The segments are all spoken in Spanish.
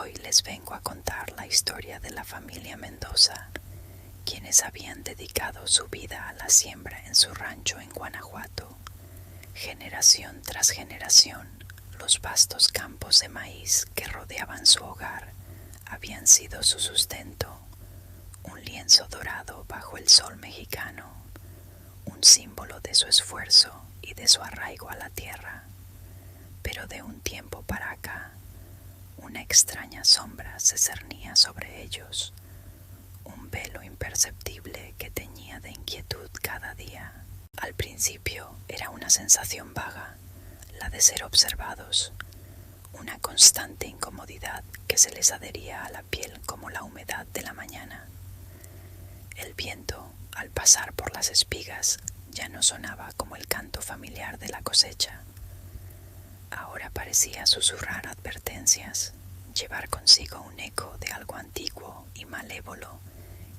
Hoy les vengo a contar la historia de la familia Mendoza, quienes habían dedicado su vida a la siembra en su rancho en Guanajuato. Generación tras generación, los vastos campos de maíz que rodeaban su hogar habían sido su sustento, un lienzo dorado bajo el sol mexicano, un símbolo de su esfuerzo y de su arraigo a la tierra. Pero de un tiempo para acá, una extraña sombra se cernía sobre ellos, un velo imperceptible que teñía de inquietud cada día. Al principio era una sensación vaga, la de ser observados, una constante incomodidad que se les adhería a la piel como la humedad de la mañana. El viento, al pasar por las espigas, ya no sonaba como el canto familiar de la cosecha. Ahora parecía susurrar advertencias, llevar consigo un eco de algo antiguo y malévolo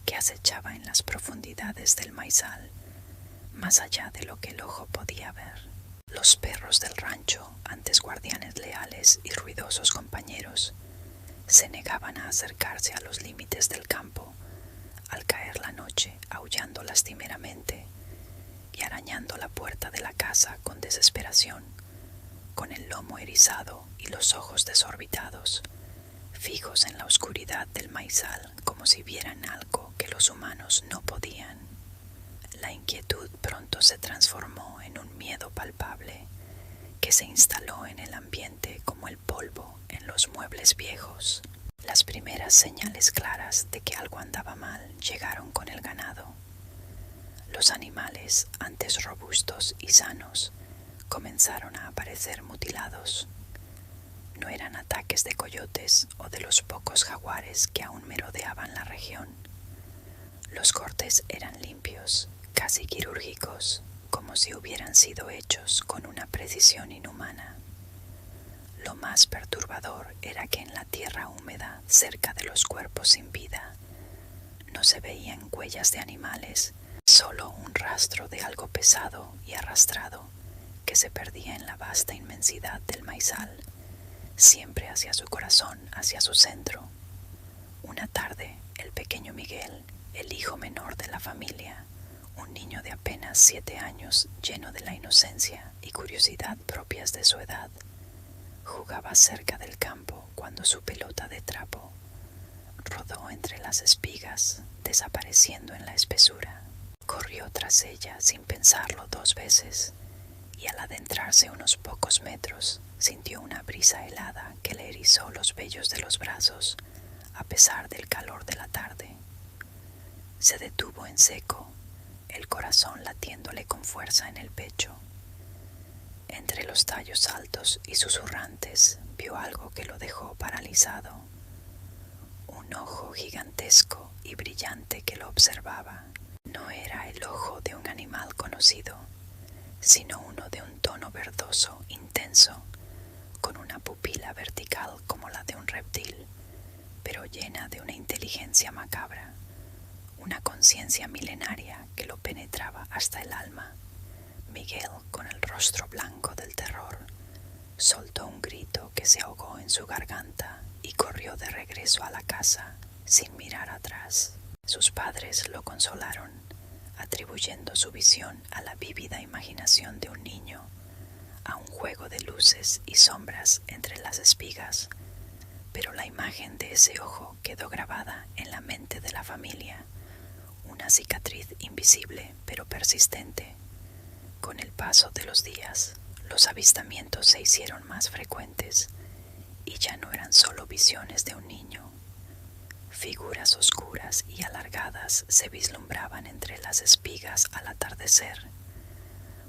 que acechaba en las profundidades del maizal, más allá de lo que el ojo podía ver. Los perros del rancho, antes guardianes leales y ruidosos compañeros, se negaban a acercarse a los límites del campo, al caer la noche aullando lastimeramente y arañando la puerta de la casa con desesperación, con el lomo erizado y los ojos desorbitados, fijos en la oscuridad del maizal como si vieran algo que los humanos no podían. La inquietud pronto se transformó en un miedo palpable que se instaló en el ambiente como el polvo en los muebles viejos. Las primeras señales claras de que algo andaba mal llegaron con el ganado. Los animales, antes robustos y sanos, comenzaron a aparecer mutilados. No eran ataques de coyotes o de los pocos jaguares que aún merodeaban la región. Los cortes eran limpios, casi quirúrgicos, como si hubieran sido hechos con una precisión inhumana. Lo más perturbador era que en la tierra húmeda, cerca de los cuerpos sin vida, no se veían huellas de animales, solo un rastro de algo pesado y arrastrado que se perdía en la vasta inmensidad del maizal, siempre hacia su corazón, hacia su centro. Una tarde, el pequeño Miguel, el hijo menor de la familia, un niño de apenas 7 años, lleno de la inocencia y curiosidad propias de su edad, jugaba cerca del campo cuando su pelota de trapo rodó entre las espigas, desapareciendo en la espesura. Corrió tras ella sin pensarlo 2 veces, y al adentrarse unos pocos metros, sintió una brisa helada que le erizó los vellos de los brazos, a pesar del calor de la tarde. Se detuvo en seco, el corazón latiéndole con fuerza en el pecho. Entre los tallos altos y susurrantes vio algo que lo dejó paralizado. Un ojo gigantesco y brillante que lo observaba. No era el ojo de un animal conocido, sino uno de un tono verdoso intenso, con una pupila vertical como la de un reptil, pero llena de una inteligencia macabra, una conciencia milenaria que lo penetraba hasta el alma. Miguel, con el rostro blanco del terror, soltó un grito que se ahogó en su garganta y corrió de regreso a la casa sin mirar atrás. Sus padres lo consolaron, atribuyendo su visión a la vívida imaginación de un niño, a un juego de luces y sombras entre las espigas, pero la imagen de ese ojo quedó grabada en la mente de la familia, una cicatriz invisible pero persistente. Con el paso de los días, los avistamientos se hicieron más frecuentes y ya no eran solo visiones de un niño. Figuras oscuras y alargadas se vislumbraban entre las espigas al atardecer,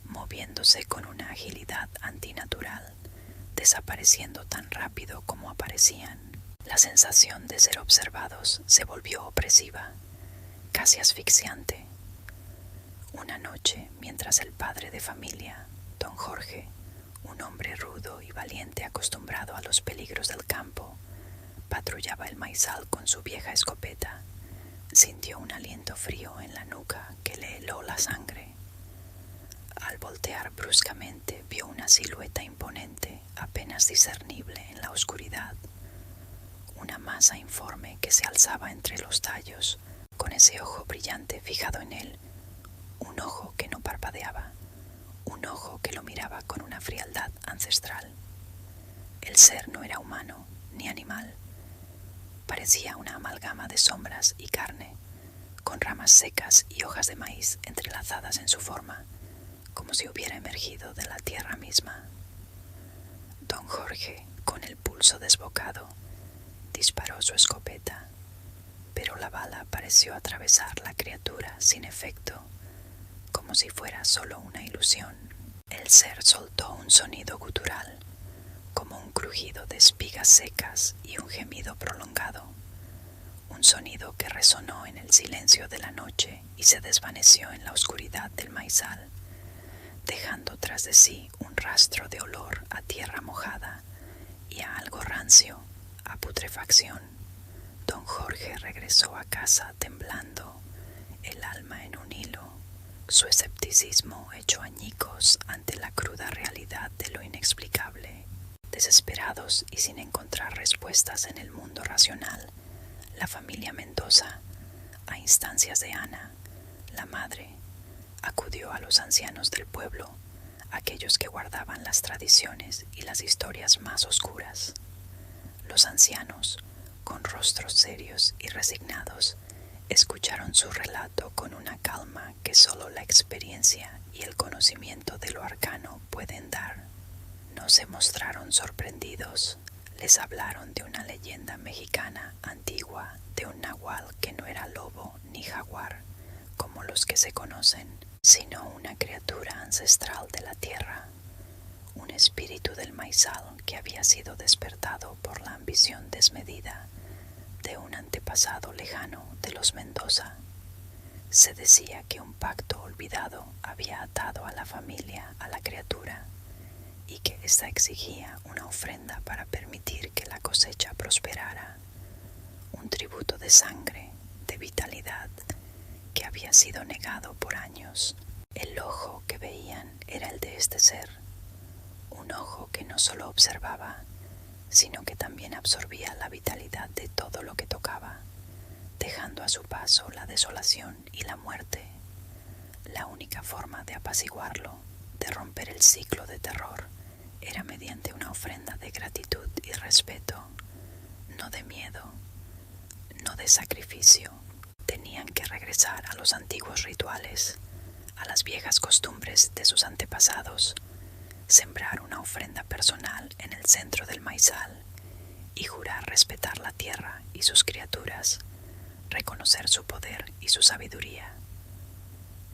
moviéndose con una agilidad antinatural, desapareciendo tan rápido como aparecían. La sensación de ser observados se volvió opresiva, casi asfixiante. Una noche, mientras el padre de familia, don Jorge, un hombre rudo y valiente acostumbrado a los peligros del campo, patrullaba el maizal con su vieja escopeta, sintió un aliento frío en la nuca que le heló la sangre. Al voltear bruscamente vio una silueta imponente, apenas discernible en la oscuridad. Una masa informe que se alzaba entre los tallos, con ese ojo brillante fijado en él, un ojo que no parpadeaba, un ojo que lo miraba con una frialdad ancestral. El ser no era humano ni animal, parecía una amalgama de sombras y carne, con ramas secas y hojas de maíz entrelazadas en su forma, como si hubiera emergido de la tierra misma. Don Jorge, con el pulso desbocado, disparó su escopeta, pero la bala pareció atravesar la criatura sin efecto, como si fuera solo una ilusión. El ser soltó un sonido gutural, como un crujido de espigas secas y un gemido prolongado, un sonido que resonó en el silencio de la noche y se desvaneció en la oscuridad del maizal, dejando tras de sí un rastro de olor a tierra mojada y a algo rancio, a putrefacción. Don Jorge regresó a casa temblando, el alma en un hilo, su escepticismo hecho añicos ante la cruda realidad de lo inexplicable. Desesperados y sin encontrar respuestas en el mundo racional, la familia Mendoza, a instancias de Ana, la madre, acudió a los ancianos del pueblo, aquellos que guardaban las tradiciones y las historias más oscuras. Los ancianos, con rostros serios y resignados, escucharon su relato con una calma que solo la experiencia y el conocimiento de lo arcano pueden dar. No se mostraron sorprendidos. Les hablaron de una leyenda mexicana antigua, de un nahual que no era lobo ni jaguar, como los que se conocen, sino una criatura ancestral de la tierra, un espíritu del maizal que había sido despertado por la ambición desmedida de un antepasado lejano de los Mendoza. Se decía que un pacto olvidado había atado a la familia a la criatura y que ésta exigía una ofrenda para permitir que la cosecha prosperara, un tributo de sangre, de vitalidad, que había sido negado por años. El ojo que veían era el de este ser, un ojo que no solo observaba, sino que también absorbía la vitalidad de todo lo que tocaba, dejando a su paso la desolación y la muerte. La única forma de apaciguarlo, de romper el ciclo de terror, era mediante una ofrenda de gratitud y respeto, no de miedo, no de sacrificio. Tenían que regresar a los antiguos rituales, a las viejas costumbres de sus antepasados, sembrar una ofrenda personal en el centro del maizal y jurar respetar la tierra y sus criaturas, reconocer su poder y su sabiduría.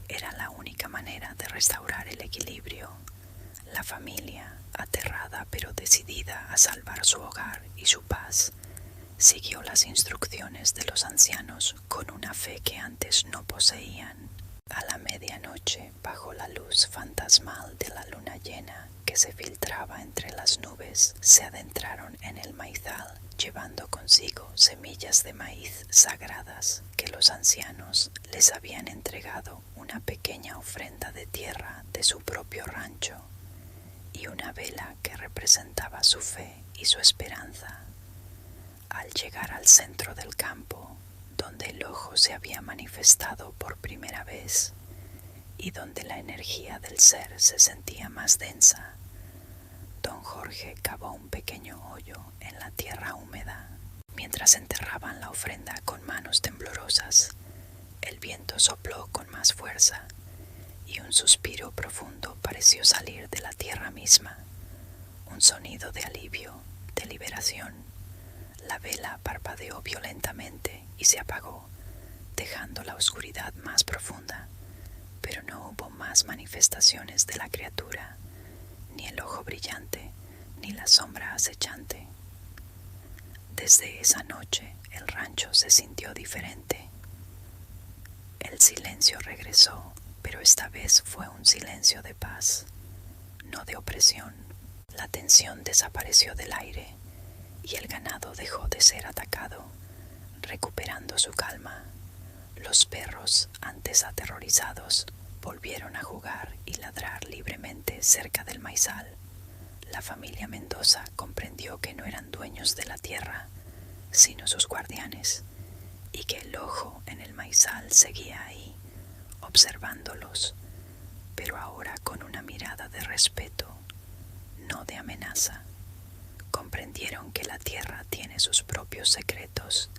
Era la única manera de restaurar el equilibrio. La familia, aterrada pero decidida a salvar su hogar y su paz, siguió las instrucciones de los ancianos con una fe que antes no poseían. A la medianoche, bajo la luz fantasmal de la luna llena que se filtraba entre las nubes, se adentraron en el maizal, llevando consigo semillas de maíz sagradas que los ancianos les habían entregado una pequeña ofrenda de tierra de su propio rancho y una vela que representaba su fe y su esperanza. Al llegar al centro del campo, donde el ojo se había manifestado por primera vez y donde la energía del ser se sentía más densa, don Jorge cavó un pequeño hoyo en la tierra húmeda. Mientras enterraban la ofrenda con manos temblorosas, el viento sopló con más fuerza y un suspiro profundo pareció salir de la tierra misma, un sonido de alivio, de liberación. La vela parpadeó violentamente y se apagó, dejando la oscuridad más profunda, pero no hubo más manifestaciones de la criatura, ni el ojo brillante, ni la sombra acechante. Desde esa noche el rancho se sintió diferente. El silencio regresó, pero esta vez fue un silencio de paz, no de opresión. La tensión desapareció del aire y el ganado dejó de ser atacado, recuperando su calma. Los perros, antes aterrorizados, volvieron a jugar y ladrar libremente cerca del maizal. La familia Mendoza comprendió que no eran dueños de la tierra, sino sus guardianes, y que el ojo en el maizal seguía ahí, observándolos, pero ahora con una mirada de respeto, no de amenaza. Comprendieron que la tierra tiene sus propios secretos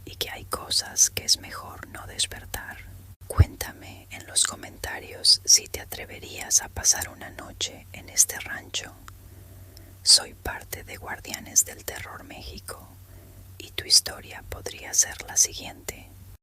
y que hay cosas que es mejor no despertar. Cuéntame en los comentarios si te atreverías a pasar una noche en este rancho. Soy parte de Guardianes del Terror México y tu historia podría ser la siguiente.